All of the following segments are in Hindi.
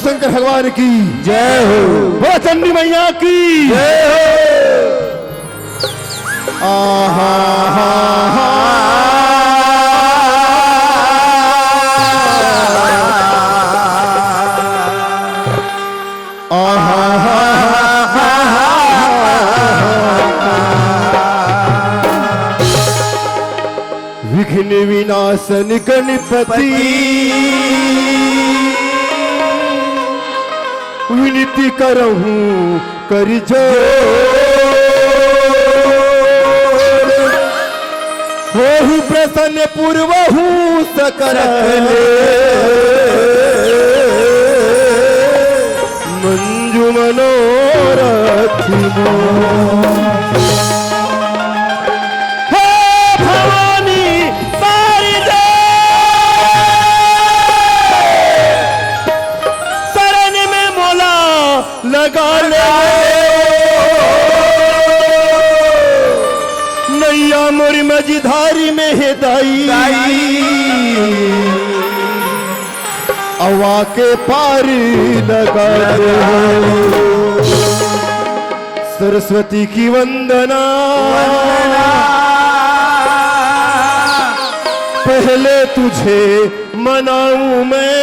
शंकर भगवान की जय हो। बोलो चंडी मैया की जय हो। आहा हा हा विघ्न विनाशन गणपति विनती करहूं कर होहु प्रसन्न पूर्वहु सकल मंजू मनोरथी लगा ले नैया मोरी मझधारी में है दाई अवा के पार लगा ले सरस्वती की वंदना पहले तुझे मनाऊं मैं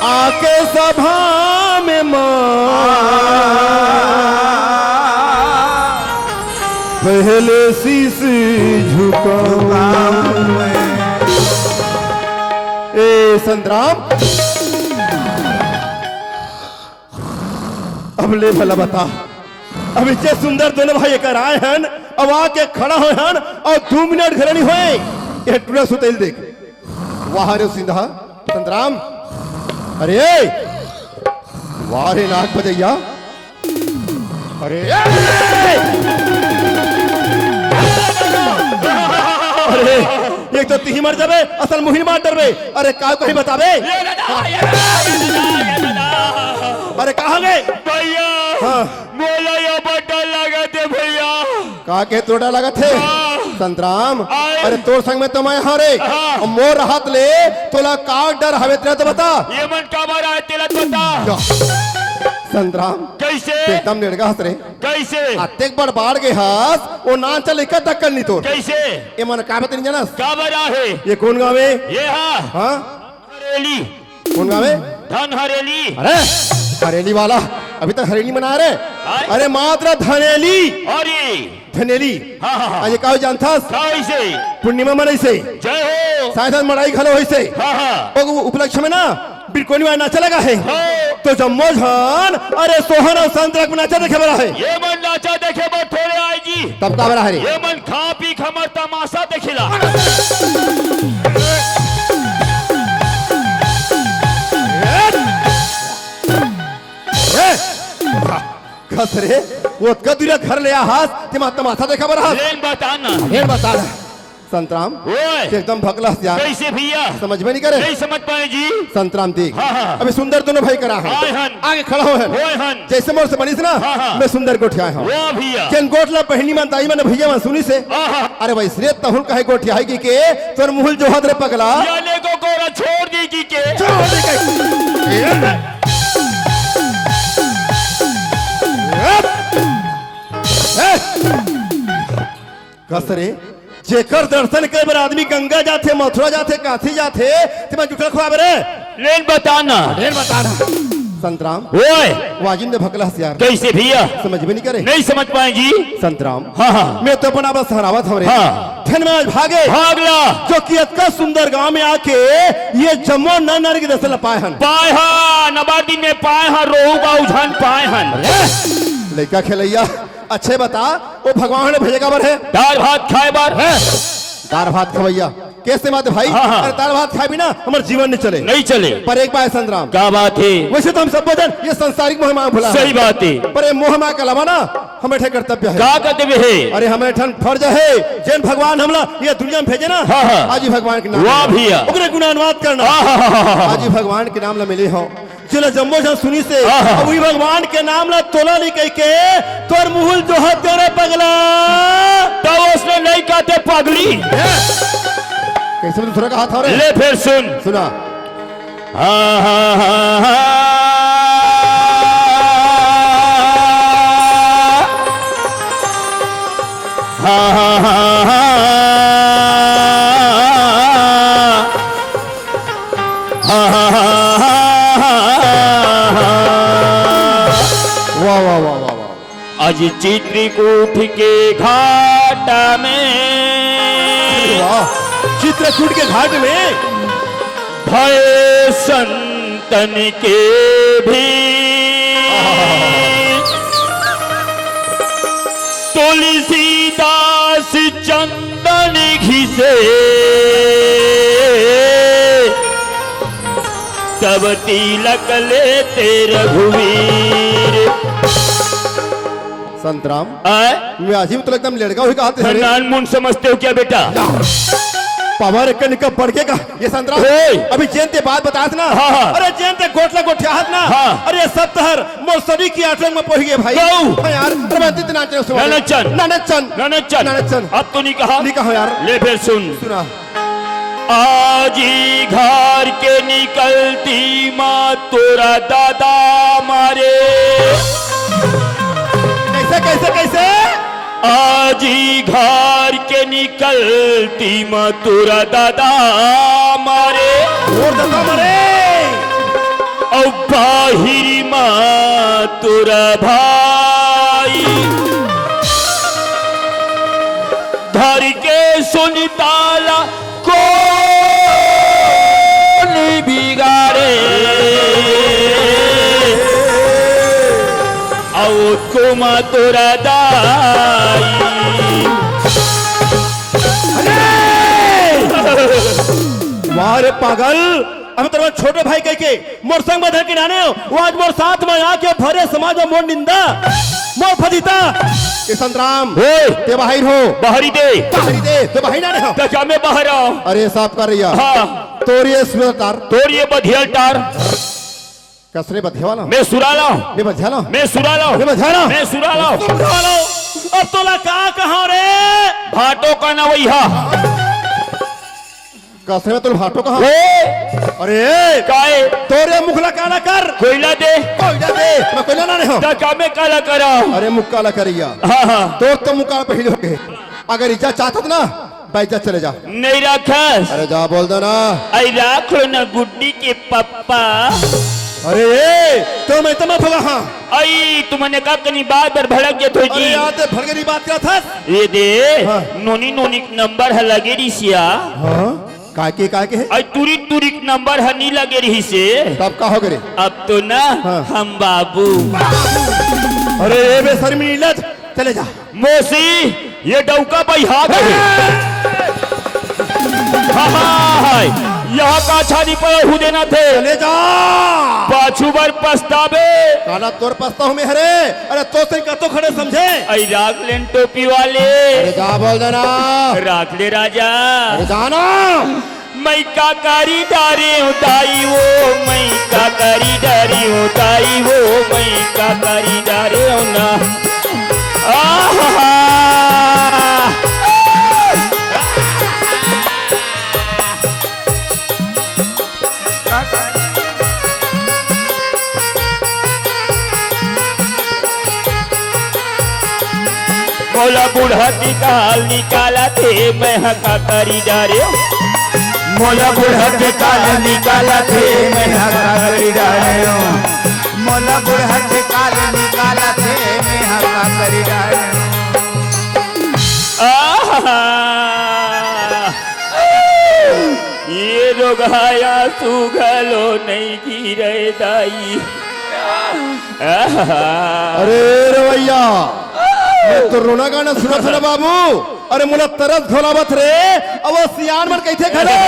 आके सभा में मां पहले शीश झुकाऊं ए संतराम अब ले भला बता अब इतने सुंदर दोनों भाई कर आए हैं अब आके खड़ा हो हैं और 2 मिनट घर नहीं हुए ये टूटा सुतेल देख वहां रे सिंधा संतराम अरे वारे नाक बजैया अरे अरे एक तो तीही मर जाबे असल मुहिल मार डरबे अरे का कहीं बताबे अरे कहाँ गए भैया हाँ मोला या बड़ा लगा थे भैया का के तोड़ा लगा थे संतराम अरे तोर संग में तो मैं हारे मोर हाथ ले तोला का डर हवे तेरा तो बता ये मन का मारा है तेरा बता संतराम कैसे एकदम निर्गा हंस रे कैसे अत्यक बड़ बाढ़ के हाथ वो ना चले का तक नहीं तो कैसे ये मन का बता नहीं जानस का मारा है ये कौन गाँव है ये हाँ हरेली कौन गाँव है धन हरेली अरे हरेली वाला अभी तक हरेली मना रहे अरे मात्र धनेली अरे धनेली हाँ आज का जानता कैसे पूर्णिमा मनाई से जय हो शायद मड़ाई खलो होई से उपलक्ष्य में ना बिरकोनी में नाचा लगा है तो जम्मो झान अरे सोहन और संतरा को नाचा देखे बड़ा है ये मन नाचा देखे बड़ थोड़े आई जी तब का बड़ा है ये मन खा पी खमर तमाशा देखिला खसरे वो कदुरा घर ले हाथ तिमा तमाशा देखा बड़ा लेन बताना ढेर बता संतराम ओए एकदम भगला यार कैसे भैया समझ में नहीं करे नहीं समझ पाए जी संतराम देख हाँ। अभी सुंदर दोनों भाई करा है आए हन आगे खड़ा हो है जैसे मोर से बनी ना हाँ। मैं सुंदर गोठिया हूँ वो भैया केन गोटला पहनी मन दाई मन भैया मन सुनी से अरे भाई श्रेत तहुल कहे गोठिया है के तोर मुहल जो हद रे पगला या ले को कोरा छोड़ दी की के छोड़ दे के कसरे जेकर दर्शन के बार आदमी गंगा जाते मथुरा जाते काशी जाते तिमा जुटल खुआब रे लेन बताना ढेर बताना संतराम ओए वाजिंद भगला यार कैसे भैया समझ में नहीं करे नहीं समझ पाए जी संतराम हाँ मैं तो अपना बस हरावत हमरे धन में आज भागे भागला जो कि इतना सुंदर गांव में आके ये जम्मो नर की दसल पाए हन पाए नबादी में पाए रोहू का उझान पाए हन लड़का खेलैया अच्छे बता वो भगवान ने भेजेगा बर है दाल भात खाए बार दाल भात खवैया कैसे बात है भाई अरे दाल भात खाए बिना हमारे जीवन नहीं चले नहीं चले पर एक बात संतराम क्या बात है वैसे तो हम सब भोजन ये संसारिक मोह मांग भुला सही बात है पर ये मोह मांग के अलावा ना हमें ठे कर्तव्य है क्या कर्तव्य है अरे हमें ठन फर्ज है जैन भगवान हमला ये दुनिया में भेजे ना आज ही भगवान के नाम वाह भैया उगरे गुणानुवाद करना आज ही भगवान के नाम ला मिले हो चलो जम्मो जहाँ सुनी से वही भगवान के नाम ला तोला नहीं कह के तोर मुहुल जो है तेरे पगला तो उसने नहीं कहते पगली कैसे में दूसरा का हाथ हो रे? ले फिर सुन। सुना। हा हा हा हा हा हा हा वाह वाह वाह वाह वाह। आज चित्रकूट के घाट में वाह, चित्रकूट के घाट में भय संतन के भी तुलसीदास चंदन घिसे तब तिलक लेते रघुवीर। संतराम, आए मैं अजीब तो एकदम लड़का हुई कहते हैं। नानमुन समझते हो क्या बेटा? पावर कनिका बढ़ के का ये संतराम हे! अभी जयंते बात बतात ना। हाँ, हाँ। अरे जयंते गोटला गोठियात ना। हाँ। अरे सब तहर मौसरी की आठरंग में पहुंच गए भाई। गौ। हाँ यार, अरे मैं इतना नाच रहा हूँ। नानचन। नानचन। नानचन अब तो नहीं कहा। नहीं कहा यार। ले फिर सुन। सुना। आज ही घर के निकलती माँ तोरा दादा मारे। कैसे कैसे कैसे? आज ही घर के निकलती माँ तोरा दादा मारे। और दादा मरे। और बाहिर माँ तोरा भाई धर के सुन ताला बिगाड़े आओ कुमा तोरा दाई। वाह पागल, अब तेरे छोटे भाई कह के मोर संग में धर के नाने हो। वो आज मोर साथ में आके भरे समाज में मोर निंदा मोर फजीता। ये संतराम ते बाहर हो। बाहरी दे ते बाहर नाने हो। तो क्या मैं बाहर आऊं? अरे साफ कर रही है। हाँ तोरिए सुरतार तोड़िए बधियल टार। कसरे बधियाला मैं सुराला ये बधियाला मैं सुराला ये बधियाला मैं सुराला। अब तोला कहाँ रे? भाटो का नवैया कसरे में तुम भाटो कहाँ? अरे काए तोरे मुखला काला कर। कोयला दे कोयला दे। मैं कोयला नाने हो। तो क्या मैं काला करा? अरे मुख काला करिया। हाँ हाँ तो मुक्का पहले हो गए। अगर इज्जत चाहत ना बैजा चले जा। नहीं रखस। अरे जा बोल दो ना। आई राख लो ना गुड्डी के पप्पा। अरे तो मैं तो मत होगा। हाँ आई तुमने कहा कहीं बात पर भड़क गया तो अरे जी यार ते भड़के बात क्या था? ये दे हाँ। नोनी नोनी नंबर है लगे रिसिया। हाँ काके है? आई तुरिक नंबर है नहीं लगे रही से। तब का हो गए? अब तो ना हाँ। हम बाबू। अरे बेशर्मी इल्लत चले जा। मोसी ये डौका भाई हाथ है। हाँ यहाँ का छानी पर हु देना थे। चले जा। पाछू बार पछतावे काला तोर पछता हूँ मैं। हरे अरे तो से का तो खड़े समझे। आई राख लेन टोपी वाले। अरे जा बोल देना। राख ले राजा। अरे जाना। मैं का करी डारे उताई वो मैं का करी डारे उताई वो मैं का करी डारे ना। मोला बूढ़ा निकाला थे मैं हका करी डारे। मोला बुढ़त काल निकाला थे मैं हका करी डारे। मोला बुढ़त काल निकाला थे मैं हका करी डारे। ये रोगाया सुगलो नहीं गिरे दाई। अरे रवैया मैं तो रोना गाना सुना बाबू। अरे मुला तरस घोलावत रे। अब वो सियान मन कैसे खड़ो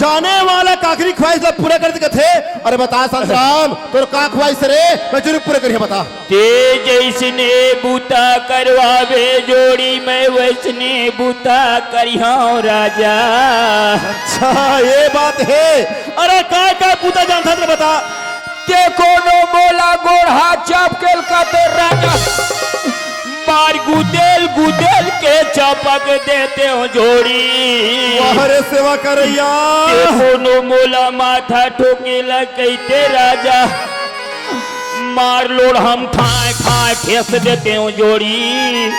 जाने वाला काकरी ख्वाहिश ला पूरा कर थे। अरे बता संतराम तोर का ख्वाहिश रे? मैं जरूर पूरा करिए बता। ते जैसने बूता करवावे जोड़ी मैं वैसने बूता करिहा राजा। अच्छा ये बात है। अरे काय पूता जानता रे बता। ते कोनो मोला गोढ़ा चाप के राजा मार गुदेल गुदेल के चा पापा के देते हो जोड़ी वाहरे सेवा करैया कोनो मोला माथा ठोकेला कहते राजा मार लोड़ हम खाए खाए ठेस देते हो जोड़ी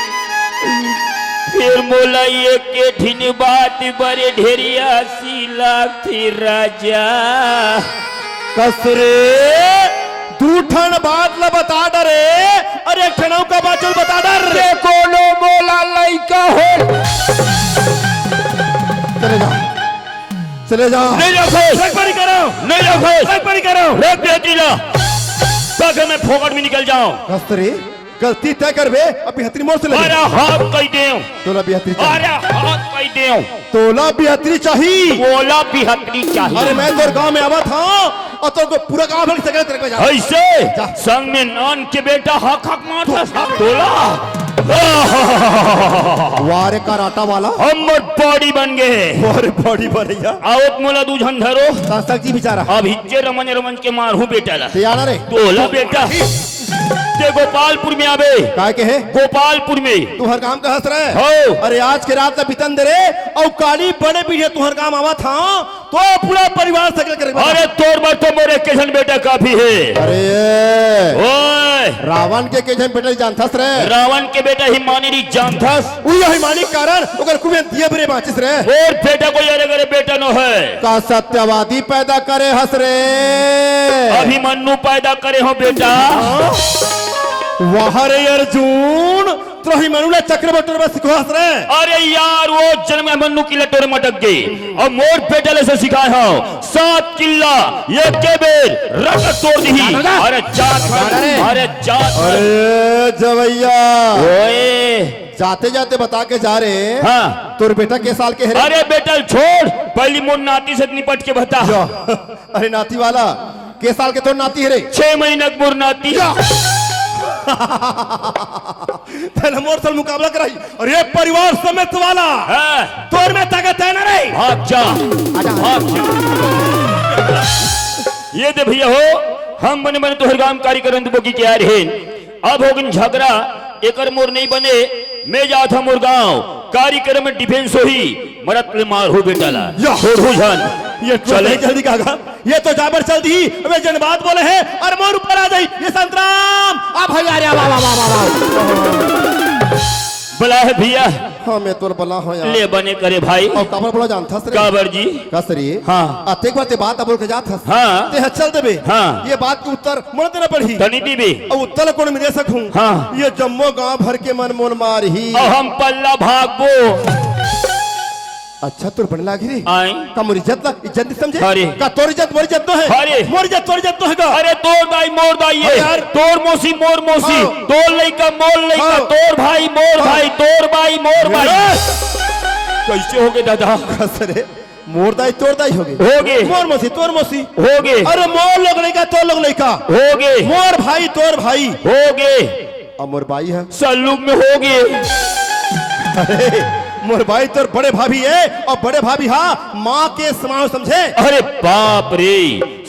फिर मोला ये के ठिन बात बड़े ढेरिया सी लागती राजा कसरे दूठन बात ला बता डरे अरे ठनौ का बाचल बता डर रे कोनो मोला लइका हो चले जा चले जा नहीं रखो सकबरी करो नहीं रखो सकबरी करो रोक बेटी ला ताकि मैं फोकट में निकल जाऊं कसरे गलती तय करबे अभी हतरी मोर से ले अरे हाथ कह देऊं तोला बिहतरी चाहिए अरे हाथ कह देऊं तोला बिहतरी चाहिए बोला भी हकनी चाहिए अरे मैं तोर गांव में आवा था और तो को पूरा गांव भर सगळे तेरे को जा ऐसे जा। संग में नान के बेटा हक हक मारता सब तोला वारे कराटा वाला हम बॉडी बन गए और बॉडी भरैया आवत मोला दू झन धरो शासक जी बेचारा अब हिज्जे रमन रमन के मारू बेटा ला तैयार रे तोला बेटा ते गोपालपुर में आवे काय के है गोपालपुर में तू हर काम का हंस रहे हो अरे आज के रात का बितन दे रे और काली बड़े पीढ़े तू हर काम आवा था तो पूरा परिवार सगळे करे अरे तोर बार तो मोरे केशन बेटा काफी है अरे ओए रावण के केजन बेटा जानथस रे रावण के बेटा हिमानी जानथस उही हिमानी कारण ओकर कुबेन दिए बरे बाचिस रे और बेटा कोई अरे करे बेटा न है का सत्यवादी पैदा करे हंस रे अभिमन्यु पैदा करे हो बेटा वाह रे अर्जुन तो हिमानुला चक्रवर्ती बस सिखो हंस रे अरे यार वो जन्म मन्नू की लटोर मटक गई और मोर बेटा ले से सिखाए हो 7 किला ये के बेर रट तोड़ दी अरे जात अरे जात अरे जवैया ओए जाते जाते बता के जा रहे हाँ तोर बेटा के साल के है रे? अरे बेटा छोड़ पहली मोर नाती से निपट के बता जा। अरे नाती वाला के साल के तोर नाती है रे 6 महीने की मोर नाती पहले मोर से मुकाबला कराई अरे परिवार समेत वाला हाँ तोर में ताकत है ना रे भाग जा भाग जा ये दे भैया हो हम बने बने तोहर काम कार्यक्रम तो की क्या रहे अब होगिन झगड़ा एकर मोर नहीं बने मैं जा था मोर गांव कार्यक्रम में डिफेंस हो ही मरत ले मार हो बेटा ला छोड़ हो जान ये चले जल्दी कागा ये तो जाबर चल दी अबे जनबात बोले है और मोर ऊपर आ जाई ये संतराम आ भाई आ रे वाह वाह वाह बला है भैया हां मैं तोर बला हो यार ले बने करे भाई और काबर बोला जानथस रे काबर जी कसरी हाँ अतेक बाते बात बोल के जाथस हाँ ते चल देबे हाँ ये बात के उत्तर मन देना पड़ी तनी दीबी और उत्तर कौन में दे सकूं हाँ ये जम्मो गांव भर के मन मोल मार ही और हम पल्ला भागबो अच्छा तोर बन लागी रे आई का मोर इज्जत ला इज्जत नहीं समझे अरे का तोर इज्जत मोर इज्जत तो है अरे मोर इज्जत तोर इज्जत तो है का अरे तोर दाई मोर दाई अरे यार तोर मौसी मोर मौसी हाँ। तोर लइका मोर लइका हाँ। तोर भाई मोर हाँ। भाई तोर भाई मोर भाई कैसे हो गए दादा कसरे मोर दाई तोर दाई हो गए हो गए मोर मौसी तोर मौसी हो गए अरे मोर लोग नहीं का तोर लोग नहीं का हो गए मोर भाई तोर भाई हो गए और मोर भाई है सल्लूक में हो गए अरे मोर भाई तोर बड़े भाभी है और बड़े भाभी हाँ माँ के समान समझे अरे बाप रे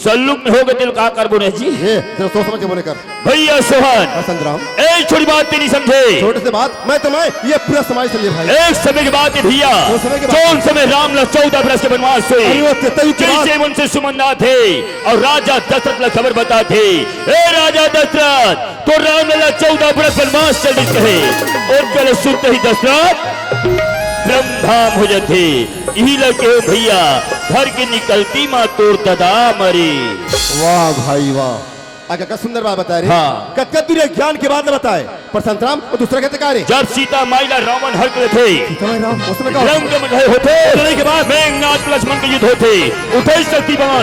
सल्लूक में हो गए दिल का कर बोले जी ये जरा सोच समझ के बोले कर भैया सोहन संग्राम एक छोटी बात नहीं समझे छोटे से बात मैं तुम्हें ये पूरा समाज समझे भाई एक समय की बात है भैया वो समय की बात कौन समय राम ला 14 बरस के वनवास से अरे वो तेतई की बात- जैसे उनसे सुमंदा थे और राजा दशरथ ला खबर बता थे ए राजा दशरथ तो राम लला 14 बरस वनवास चल कहे और चले सुनते ही दशरथ ब्रह्मधाम हो जाते यही लगे भैया घर की निकलती माँ तोर ददा मरे वाह भाई वाह आगे का सुंदर बात बता रहे हाँ। कतकत दूर ज्ञान के बाद बताए पर संतराम और दूसरा कहते कार्य जब सीता माइला रावण हर थे रंग में होते लड़ाई के बाद मेघनाथ लक्ष्मण के युद्ध होते उठे शक्तिमान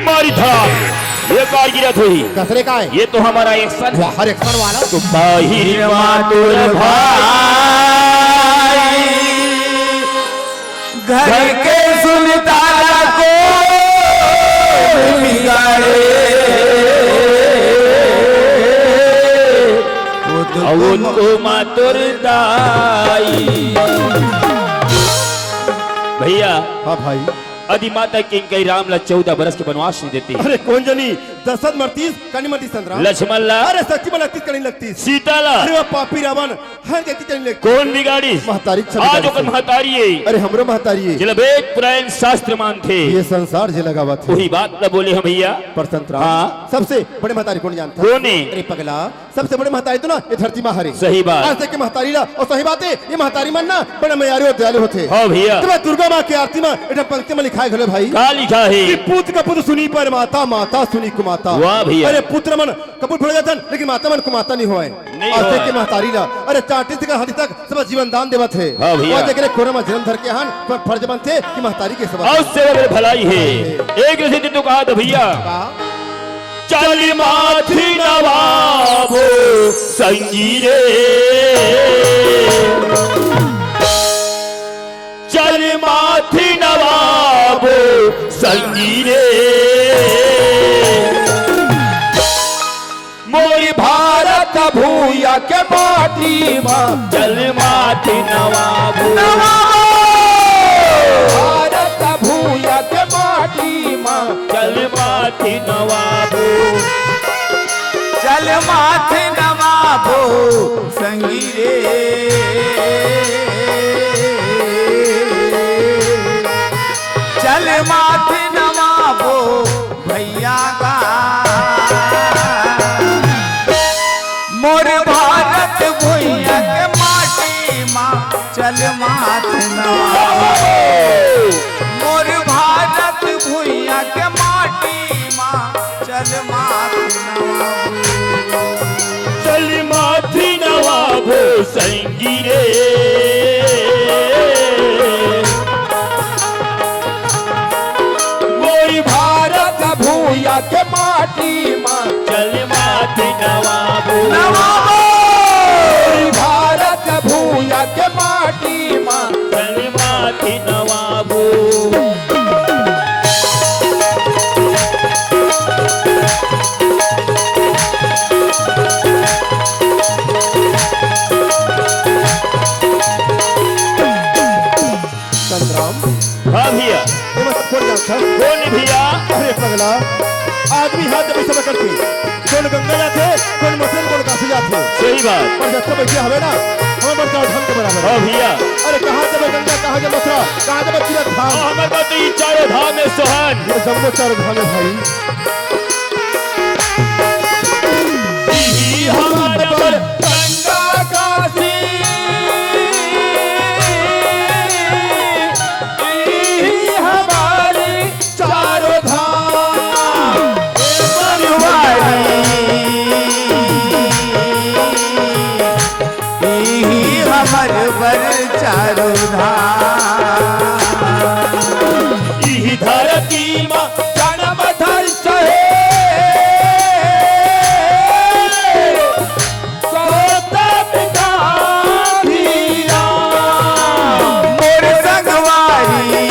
मारी था ये कारगिरा थी कसरे का है ये तो हमारा एक्शन वाह हर एक्शन वाला तो ताहिर मातुर भाई घर के सुनतारा को बिगाड़े और उनको मातुर दाई भैया हाँ भाई आदि माता किंग कई राम ला 14 बरस के वनवास नहीं देती। अरे कौन जनी दशरथ मरतीस कनी मरतीस संतराम। लक्ष्मण ला अरे सच्ची में लगतीस कनी लगतीस। सीता ला अरे वो पापी रावण हर कहती कनी लगती। कौन बिगाड़ी महतारी आज ओकर महतारी है। अरे हमरो महतारी है जिला वेद पुराण शास्त्र मान थे ये संसार जे लगा हुआ था। वही बात न बोले हम भैया। पर संतराम हाँ। सबसे बड़े महतारी कौन जानता? कौन है? अरे पगला सबसे बड़े महतारी तो ना ये धरती माँ हरे। सही बात। आज तक के महतारी ला और सही बात है ये महतारी मन ना बड़े मयारी और दयालु होते। हाँ भैया। तुम्हें दुर्गा माँ की आरती में इधर पंक्ति में लिखा है घरे भाई का लिखा है कि पुत्र का पुत्र सुनी पर माता माता सुनी कुमाता। वाह भैया। अरे पुत्र मन कपूर फड़ जाता लेकिन माता मन कुमाता नहीं हुआ नहीं आज हुआ तक के महतारी ला अरे 40 से हाथी तक सब जीवन दान देवत है। हाँ भैया। और देख कोरोना में जन्म धर के हन पर फर्ज बनते कि महतारी के सेवा और सेवा में भलाई है। एक रसी तो कहा था भैया चल माथी नवाबो संगीरे चल माथी नवाबो संगीरे मोरी भारत भूया के माटी माँ चल माथी नवाबो भारत भूया के माटी माँ चल माथी नवाबो चल माथे नवाबो संगीरे चल माथे नवाबो भैया का मोर भारत भैया के माटी माँ चल माथे नवाबो मोर भारत भैया के माटी माँ चल माथे नवाबो चल माथी नवाबो संगीरे मोरी भारत भूया के माटी माँ चल माथी नवाबो नवाबो मोरी भारत भूया के माटी माँ चल माथी नवाबो संतराम। हाँ भैया। ये मत कौन जानता? कौन भैया? अरे पगला आदमी हाथ में सब करते कौन गंगा जाते कौन मसन कौन काशी जाते सही बात। पर जब बैठे हवे ना हम बड़का ढंग के बराबर। हाँ भैया। अरे कहाँ जब गंगा कहाँ जब मथुरा कहाँ जब तीरथ धाम हमारे बात ये चारों धाम में सोहन ये सब चार धाम है भाई। यही हमारे पर गंगा काशी यही हमारी चारों धाम यही हमर बर चारों धाम यही धरती माँ जन्म धर सहे गौतम गांधी राम मोर संगवारी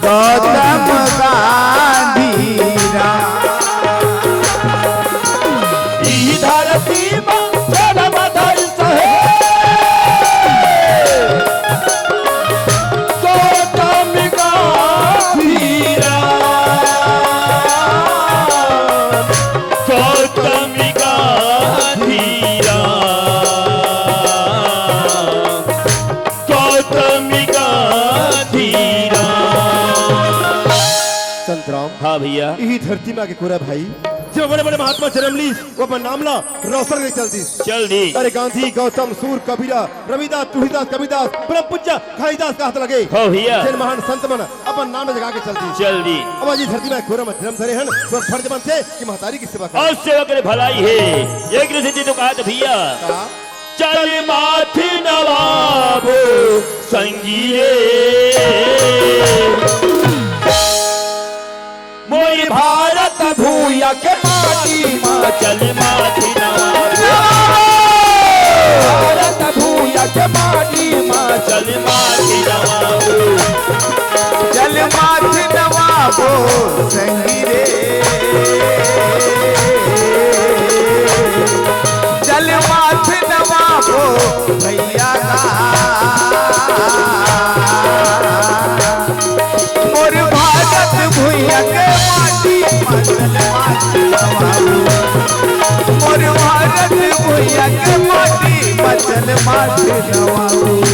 गौतम गांधी राम यही धरती माँ जन्म धर सहे गौतम गांधी राम गौतम गांधी राम गौतम गांधी राम। संतराम हाँ भैया। यही धरती में आके कोरा भाई जो बड़े बड़े महात्मा जन्म ली वो अपन नाम ला रोशन के चलती। चल दी अरे गांधी गौतम सूर कबीरा रविदास तुलसीदास कबीरदास परम पूज्य खाईदास का हाथ लगे हाँ भैया। जैन महान संत मन अपन नाम जगा के चलती। चल दी अब आज धरती में कोरा में जन्म धरे हन तो फर्ज बनते कि महतारी की सेवा और सेवा करे भलाई है। एक रसी तो कहा था भैया करा। चल माथी नवाबो संगीरे मोरी भारत भूया के माटी माँ चल माथी नवाबो भारत भूया के माटी माँ चल माथी नवाबो चल माथे नवाबो संगीरे चल माथे नवाबो भैया का माथ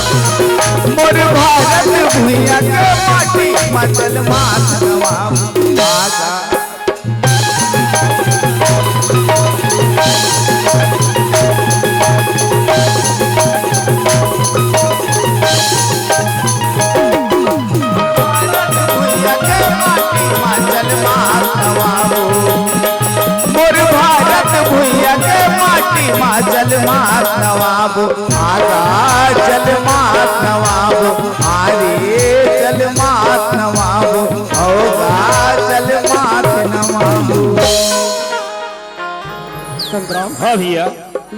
मचल माथ नवाबो मोर भारत भुइया के माटी मचल माथ नवाबो आजा जल मात नवाबो आगा जल मात नवाबो आरे जल मात नवाबो होगा जल मात नवाबो संतराम हाँ भैया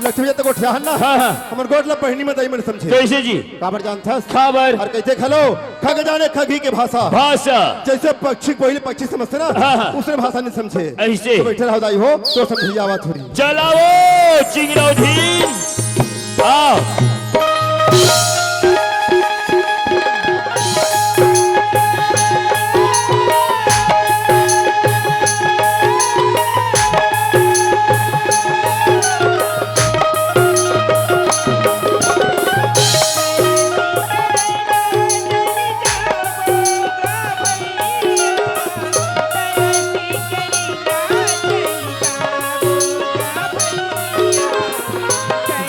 लक्ष्मी तक उठा ना हाँ हाँ हमर गोटला पहिनी में दई मन समझे कैसे जी काबर जानथस खबर और कैसे खलो खग जाने खगी के भाषा भाषा जैसे पक्षी पहले पक्षी समझते ना हाँ, हाँ। उसने भाषा नहीं समझे ऐसे तो बैठे रहो दाई हो तो समझ जावा थोड़ी चलाओ चिंगरौधीन आओ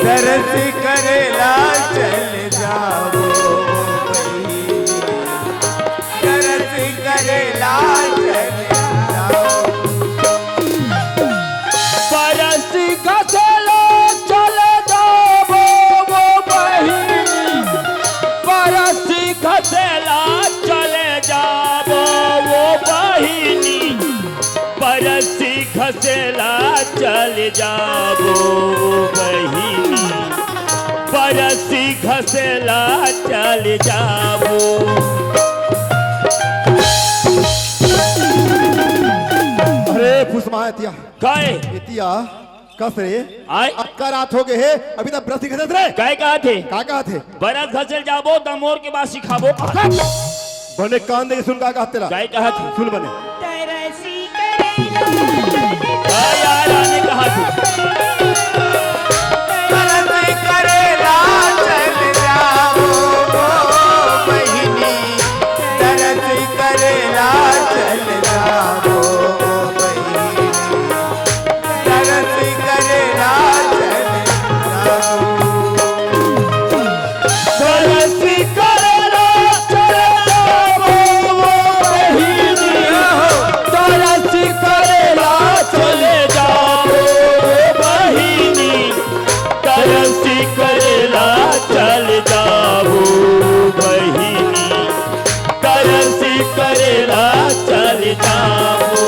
दरस करेला चल जाओ दरस करेला चल जाओ परस खसेला चले जाबो वो बहिनी परस खसेला चले जाबो वो बहिनी परस खसेला चले जाबो बहिनी परसी घसेला चल जाबो अरे फुसमा एतिया काय एतिया कस रे आय अक्का रात हो गए है अभी तक ब्रश खसत रे काय कहा थे का कहा थे बरस घसेल जाबो दमोर के बाद सिखाबो बने कान दे सुन का तेरा काय कहा थे सुन बने यार आने कहा थे दरस करेला चल जाओ बहिनी दरस करेला चल जाओ बहिनी दरस करेला चल जाओ परसी करेला चल जाबो वो बहिनी परसी करेला चले जाबो बहिनी तरसी करेला चल जाबो बहिनी तरसी करेला चल जाबो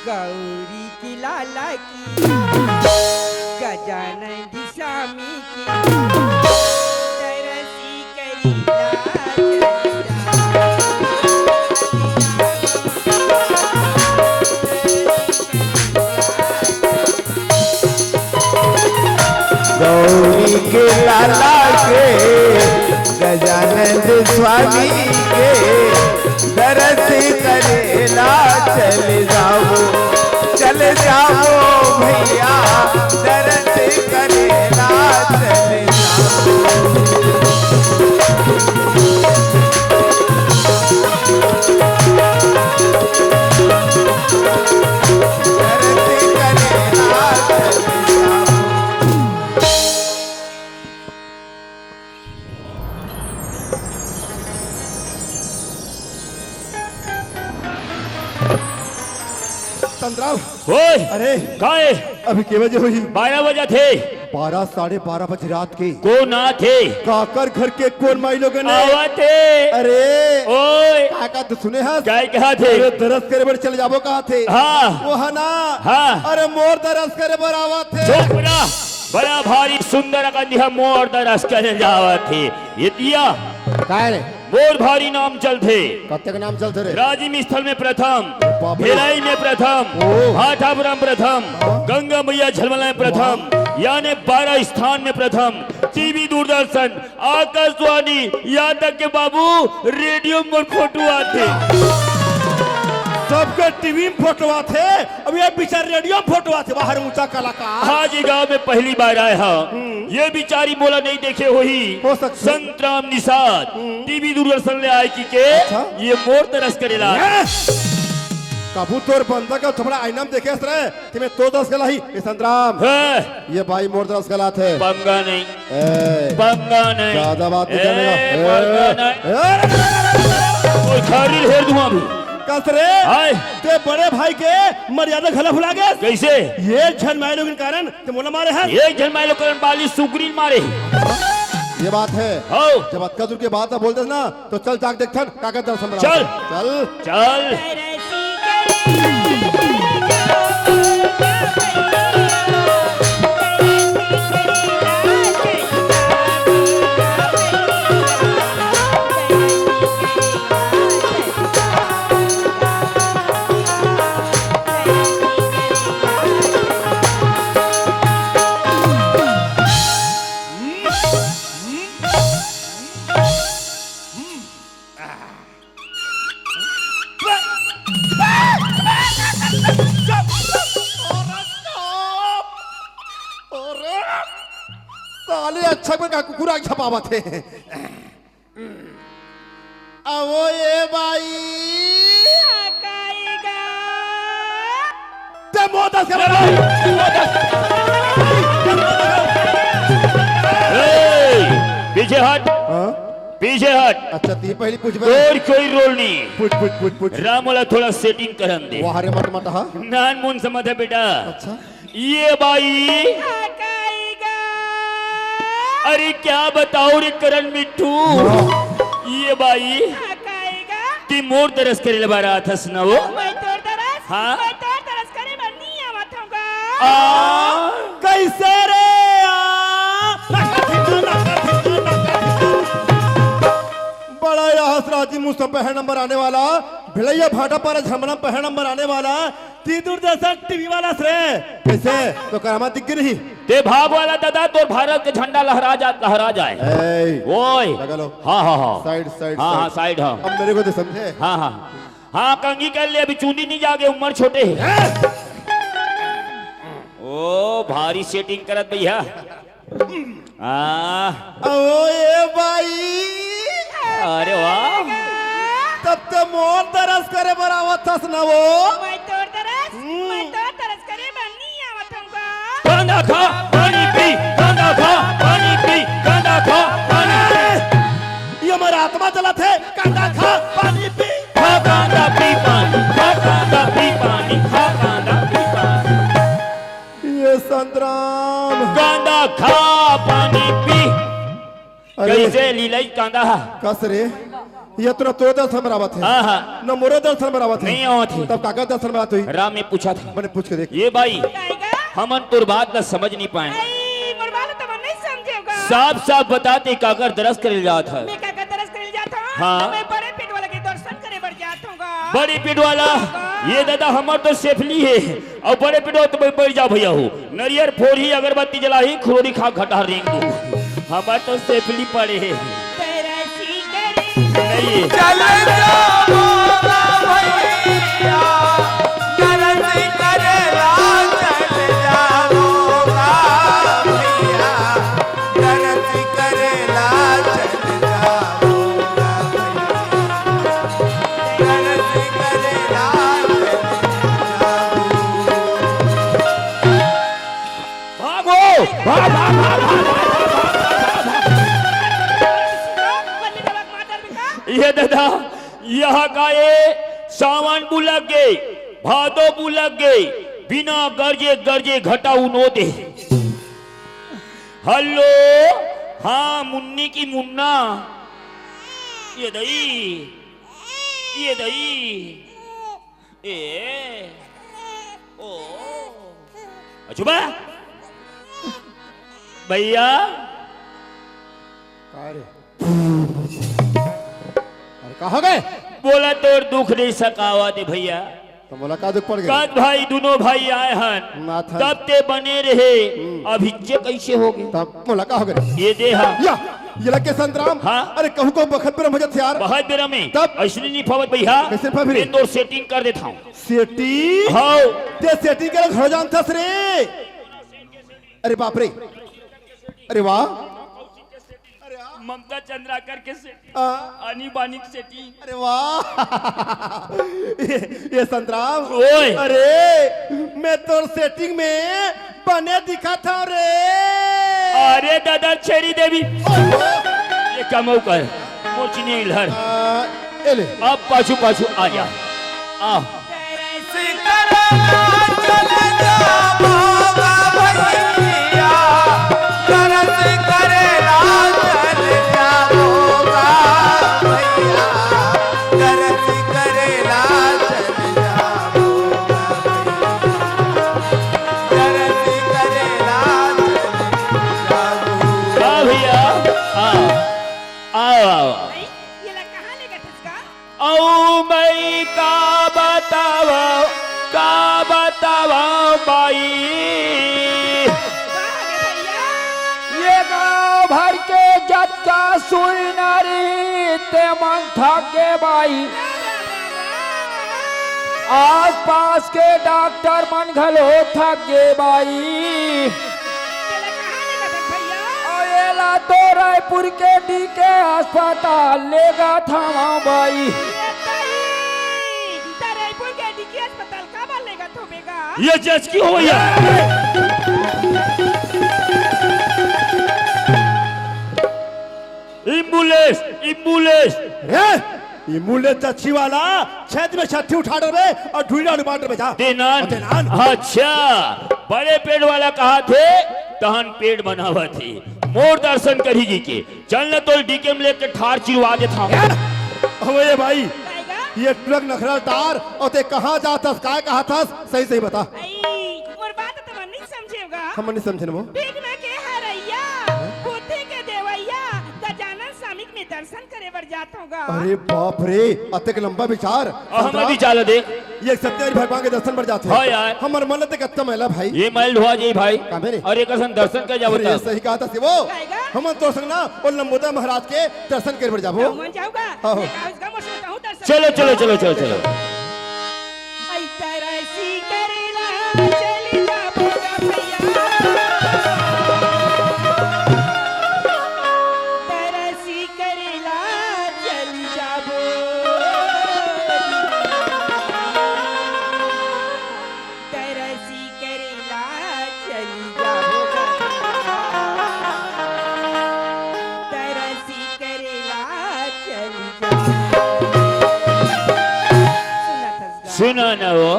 गौरी की लाला की गजानन जी स्वामी की तरसी करीला चलिया के लाला के गजानंद स्वामी के दरस करेला चल जाओ भैया दरस करेला चल जाओ। दरस करेला चल जाओ। संतराम ओए अरे काहे अभी के बजे हुई 12 बजे थे 12 12:30 बजे रात के को ना थे काकर घर के कौन माई लोगों ने आवा थे अरे ओए काका तो सुने हैं क्या कहा थे अरे दरस करे बर चले जाबो कहा थे हाँ वो है ना हाँ अरे मोर दरस करे बर आवा थे चुप रहा बड़ा भारी सुंदर कंधिया मोर दरस करे जावा थे ये दिया काय रे मोर भारी नाम चल थे कत्ते का नाम चलते रे राजीव स्थल में प्रथम बाप रे। भिलाई में प्रथम ओ। हाथापुरम प्रथम गंगा मैया झलमला में प्रथम यानी 12 स्थान में प्रथम टीवी दूरदर्शन आकाशवाणी यहाँ तक के बाबू रेडियो में फोटो आते सबके टीवी में फोटो थे अब ये बिचार रेडियो में फोटो थे बाहर ऊंचा कलाकार आज ये गांव में पहली बार आए हैं ये बिचारी मोला नहीं देखे हुई हो सकती। संत राम निषाद टीवी दूरदर्शन ले आए की के अच्छा। ये मोर तरस करेला काबू तोर बंदा का थोड़ा आईना में देखे रहे कि मैं तो 10 गला ही ये संतराम है, ये भाई मोर 10 गला थे पंगा नहीं ए, पंगा नहीं ज्यादा बात नहीं ए, पंगा नहीं करनेगा कोई खारी हेर दूं अभी कसरे हाय ते बड़े भाई के मर्यादा खला भुला गए कैसे ये छन मायलों के कारण ते मोला मारे हैं एक जन माइलो करण बाली सुग्रीन मारे ये बात है हो जब अक्का के बात बोलते ना तो चल जाग देखथन काका दर्शन चल। चल चल साले अच्छा में का कुकुरा छपावा थे अब ये भाई ते मोदा से पीछे हट हाँ? पीछे हट अच्छा ती पहली पूछ बे और कोई रोल नहीं पूछ पूछ पूछ पूछ रामोला थोड़ा सेटिंग करन दे वहारे मत मत हा नान मुन समझ है बेटा अच्छा ये बाई अरे क्या बताओ रे करण मिट्टू ये बाई कि मोर तरस करे लबा रहा था सुना वो हाँ कैसे रे बड़ा हसराजी मुझसे पहले नंबर आने वाला भिलैया भाटा पर झमना पहले नंबर आने वाला ती दूरदर्शन टीवी वाला से कैसे तो करामा दिख नहीं ते भाग वाला दादा तो भारत के झंडा लहरा जाए ए ओए लगा लो हाँ हाँ हाँ साइड साइड हाँ हाँ साइड हाँ अब मेरे को तो समझे हाँ हाँ हाँ कंगी कर ले अभी चूंदी नहीं जागे उम्र छोटे है ओ भारी सेटिंग करत भैया ओ ये भाई अरे वाह तब तो मोर तरस करे बरावत था ना वो गांधा खा पानी पी गांधा खा पानी पी गांधा खा पानी पी ये हमारा आत्मा चला थे कांदा खा पानी पी खा गांधा पी पानी खा गांधा पी पानी खा गांधा पी पानी ये संतराम गांधा खा पानी पी अरे कैसे लीलाई कांदा कस रे ये तो दर्शन बरावत है हाँ हाँ न मोरो दर्शन बरावत है नहीं आवत थी तब काका दर्शन बरावत हुई राम ने पूछा था मैंने पूछ के देख ये भाई हमन तुर बात न समझ नहीं पाए साफ साफ बताते काकर दरस कर जात है हाँ। बड़ी पीठ वाला ये दादा हमार तो सेफली है और बड़े पीठ तो बढ़ जा भैया हो नरियर फोड़ ही अगरबत्ती जला ही खुरोड़ी खा घटा रेंग दो हमार तो सेफली पड़े है तरसी करेला नहीं चल जाओगा भैया तरसी करेला चल जाओगा भैया तरसी करेला चल जाओगा तरसी करेला भागो भाग भाग भाग बल्ले दबक माटर में का ये दादा यहाँ का ये सामान बुलक गए भादो बुलक गए बिना गर्जे गर्जे घटाऊ नो दे हेलो हाँ मुन्नी की मुन्ना ये दई ए ओ अचुबा भैया अरे कहाँ गए? बोला तोर दुख नहीं सकावा दे भैया तो मुलाकात दुख पड़ गई। कद भाई दोनों भाई आए हैं माथा। तब ते बने रहे अभी जे कैसे हो गए तब मुलाकात हो गई। ये देहा या ये लगे संतराम। हाँ? अरे कहूँ को बखत पर मजत यार। बहुत बेरा में तब? ऐसे नहीं फवत भैया कैसे फवरी? मैं तो सेटिंग कर देता हूँ सेटी हाँ ते सेटिंग के घर जानता रे। अरे बाप रे। अरे वाह। ममता चंद्राकर के सेटिंग आ, आनी बानी की सेटिंग अरे वाह। ये संतराम। ओए। अरे मैं तो सेटिंग में बने दिखा था रे। अरे दादा छेरी देवी ये कमौ कर मोचनी इलहर एले अब पाछू पाछू आ जा आओ तरसी करेला चल जाओगा भैया तरसी करेला चल जाओगा भैया तरसी करेला चल जाओगा तरसी करेला चल जाओगा आ भैया आओ आओ आओ भाई ये लग कहाँ ले गए इसका औ मैं का बतावा बाई कहाँ गए भैया ये गाँव भर के जत्ता सुई नारी ते मन थके बाई आस पास के डॉक्टर मन घलो थके बाई ये लग कहाँ ले गए भैया आएला तो रायपुर के डीके अस्पताल लेगा थामा बाई रायपुर के डीके अस्पताल का बाल लेगा तो बेगा ये जज की हो या एम्बुलेंस एम्बुलेंस रे ये मूल्य अच्छी वाला छत में छठी उठा डर और ढूंढा बांट में जा। देनान देनान। अच्छा बड़े पेड़ वाला कहा थे तहन पेड़ बनावा थी मोर दर्शन करी के चल न तो डीके में लेके ठार चिरवा देता हूँ ये भाई आएगा ये ट्रक नखरादार और ते कहाँ जाता काय कहा था सही सही बता। आई और बात तो मन नहीं समझेगा हम नहीं समझे ना वो। भीख में के हरैया पोते के देवैया गजानन स्वामी में दर्शन करे बर जात होगा अरे बाप रे अतक लंबा विचार। हम भी चाल दे ये सत्य भगवान के दर्शन पर जाते हाँ यार। हमार मन ते कत्ता महिला भाई। ये मैल धोआ जाई भाई का मेरे? और एक असन दर्शन कर जाओ अरे ये सही कहा था सिवो आएगा? हम तो संग ना और लंबोदर महाराज के दर्शन कर बर जाबो। मन जाऊगा हाँ। उसका मोशन कहूँ दर्शन चलो चलो चलो चलो चलो आई तरसी करेला चली जाबोगा भैया तरसी करेला चली जाबो तरसी करेला चली जाबोगा तरसी करेला चली जाबो सुनो ना वो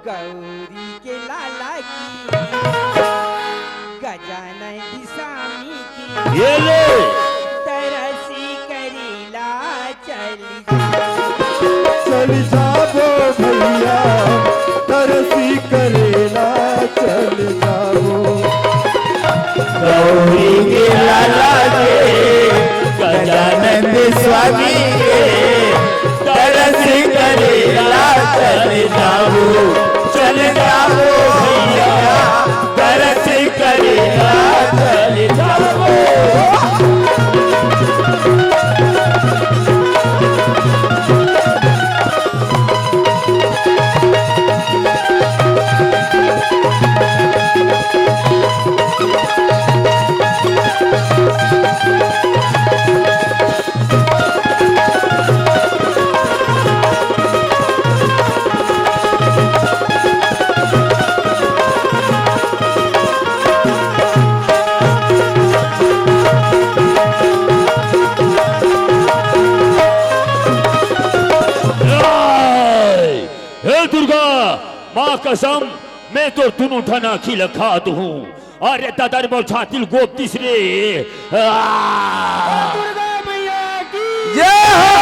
गौरी के लाला की गजानन स्वामी की ये ले तरसी करेला चली चल जाबो भैया तरसी करेला चल जाबो। गौरी के लाला के गजानंद स्वामी के तरस करेला चल जाओ भैया तरस करेला चल जाओ माँ कसम मैं तो तुनु ठना खिल खात हूँ अरे दादर मोर छातिल गोप तीसरे जय हो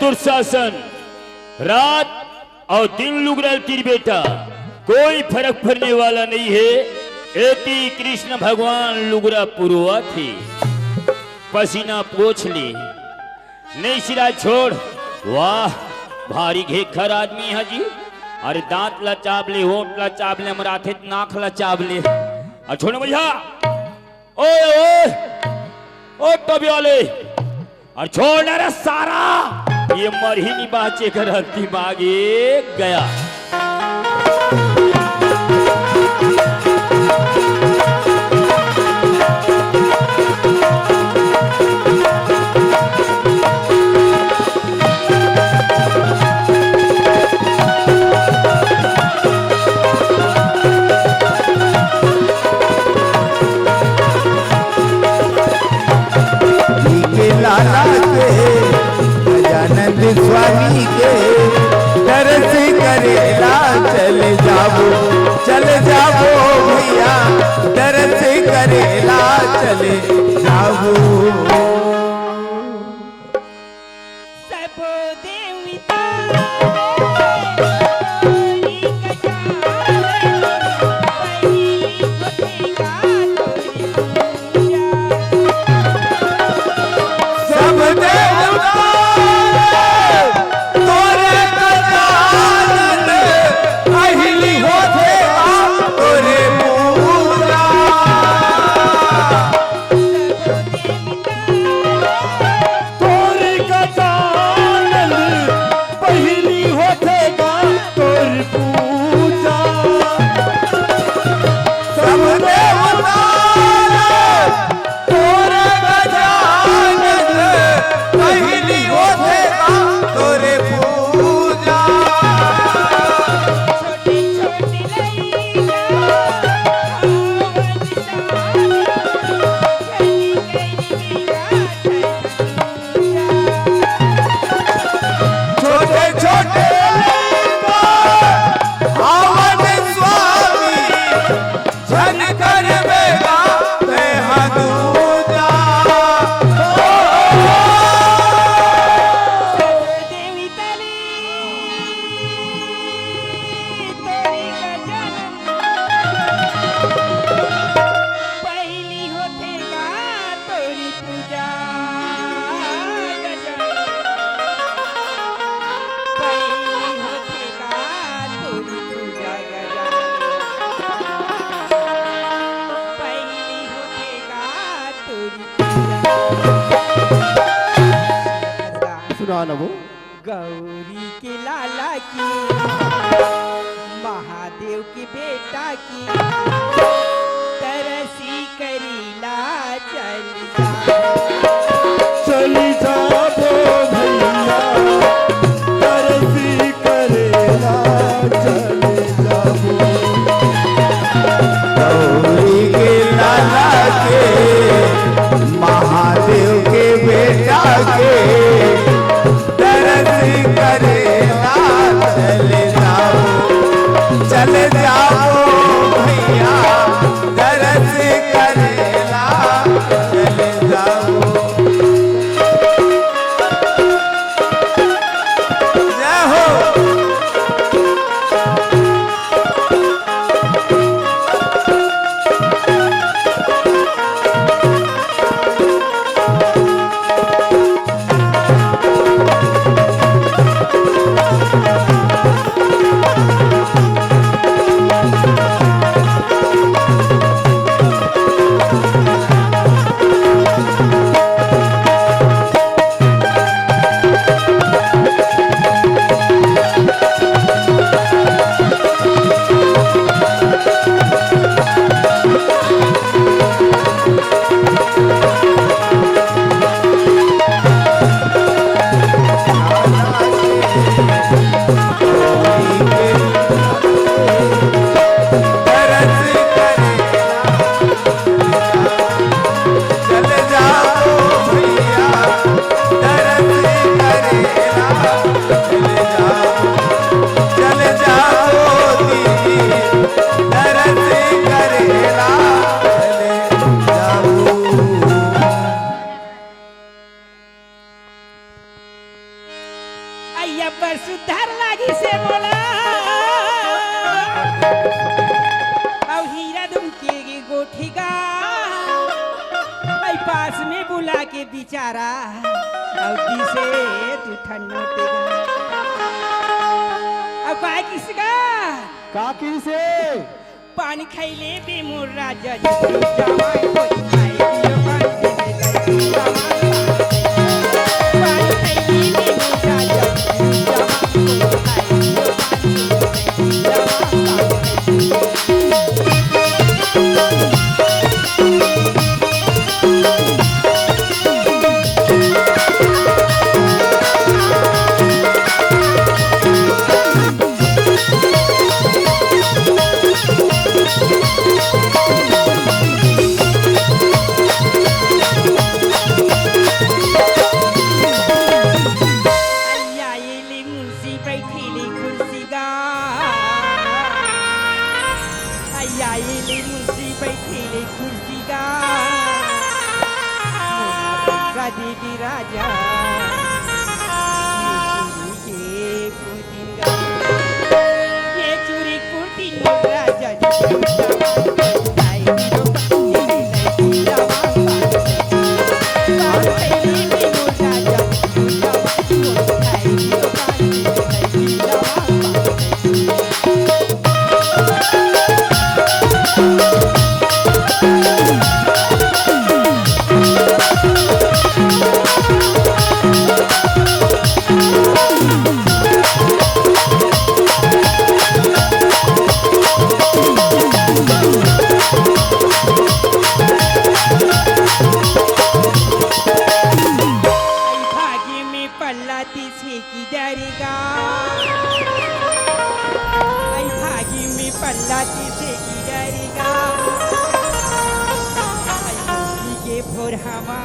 दुर्शासन रात और दिन लुगरल तीर बेटा कोई फर्क पड़ने वाला नहीं है। एती कृष्ण भगवान लुगरा पुरवा थे पसीना पोछ ले नहीं सिरा छोड़। वाह भारी घेखर आदमी है जी। अरे दांत ला चाबले होठ ला चाबले मराथे नाक ला चाबले और छोड़ भैया ओए ओए ओ तबियाले और छोड़ रे सारा ये मरही बाचे कर दिमागे गया। लाला के गजानंद स्वामी के दर्श करेला चले जाओ भैया दर्श करेला चले जाओ। सब देवता नबो गौरी के लाला की महादेव के बेटा की तरसी करीला चली जाओ भैया तरसी करेला चली जाओ। गौरी के लाला के महादेव के बेटा के चले जाओ भैया दर्श करेला चले जाओ। बिचारा अवधि से तू ठन्नो तेगा अब काय किसका काकी से पानी खाइले बे मोर राजा जी जवाई कोई खाई दियो पानी दे दे पानी खाइले बे मोर राजा जी जवाई कोई खाई दियो पानी देवी राजा ये चूरी कुर्ती राजा के भोर हमा